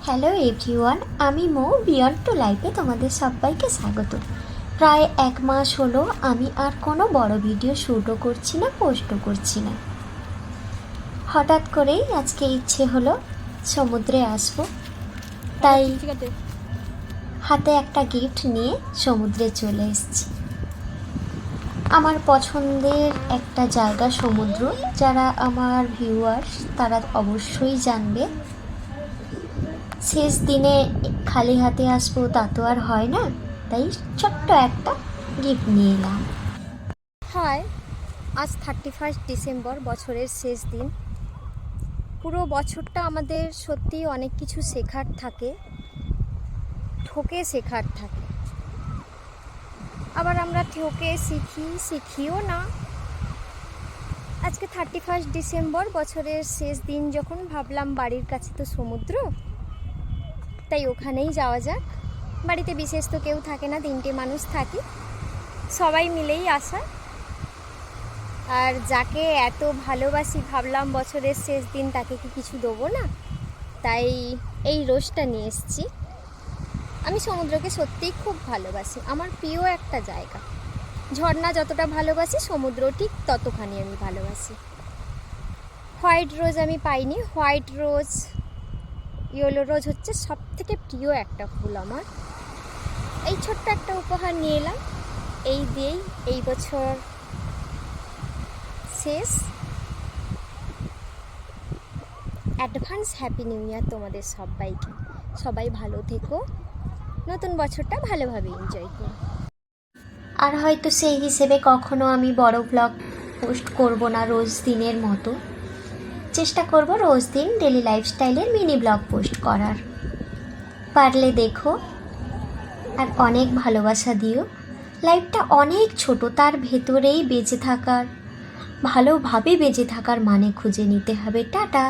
Hello everyone, আমি মৌ beyond two লাইফে তোমাদের সবাইকে স্বাগত। প্রায় 1 মাস হলো আমি আর কোনো বড় ভিডিও শ্যুটও করছি না, পোস্টও করছি না। হঠাৎ করেই আজকে ইচ্ছে হলো সমুদ্রে আসবো, তাই হাতে একটা গিফট নিয়ে সমুদ্রে চলে এসেছি। আমার পছন্দের একটা জায়গা সমুদ্র, যারা আমার ভিউয়ার্স তারা অবশ্যই জানবে। শেষ দিনে খালি হাতে আসবো তা তো আর হয় না, তাই ছোট্ট একটা গিফট নিয়ে এলাম। হাই, আজ 31 ডিসেম্বর, বছরের শেষ দিন। পুরো বছরটা আমাদের সত্যি অনেক কিছু শেখার থাকে, ঠকে শেখার থাকে। আবার আমরা ঠকে শিখিও না। আজকে 31 ডিসেম্বর, বছরের শেষ দিন, যখন ভাবলাম বাড়ির কাছে তো সমুদ্র, তাই ওখানেই যাওয়া যাক। বাড়িতে বিশেষ তো কেউ থাকে না, 3টে মানুষ থাকি, সবাই মিলেই আসা। আর যাকে এত ভালোবাসি, ভাবলাম বছরের শেষ দিন তাকে কি কিছু দেবো না, তাই এই রোজটা নিয়ে এসেছি। আমি সমুদ্রকে সত্যিই খুব ভালোবাসি, আমার প্রিয় একটা জায়গা। ঝর্ণা যতটা ভালোবাসি, সমুদ্র ঠিক ততখানি আমি ভালোবাসি। হোয়াইট রোজ আমি পাইনি, হোয়াইট রোজ, ইয়েলো রোজ হচ্ছে সব থেকে প্রিয় একটা ফুল আমার। এই ছোট্ট একটা উপহার নিয়ে এলাম, এই দিয়েই এই বছর শেষ। অ্যাডভান্স হ্যাপি নিউ ইয়ার তোমাদের সবাইকে। সবাই ভালো থেকো, নতুন বছরটা ভালোভাবে এনজয় করো। আর হয়তো সেই হিসেবে কখনো আমি বড় ব্লগ পোস্ট করব না রোজ দিনের মতো, চেষ্টা করব রোজ দিন ডেলি লাইফস্টাইলের মিনি ব্লগ পোস্ট করার। পারলে দেখো আর অনেক ভালোবাসা দিও। লাইফটা অনেক ছোট, তার ভেতরেই বেঁচে থাকার, ভালোভাবে বেঁচে থাকার মানে খুঁজে নিতে হবে। টাটা।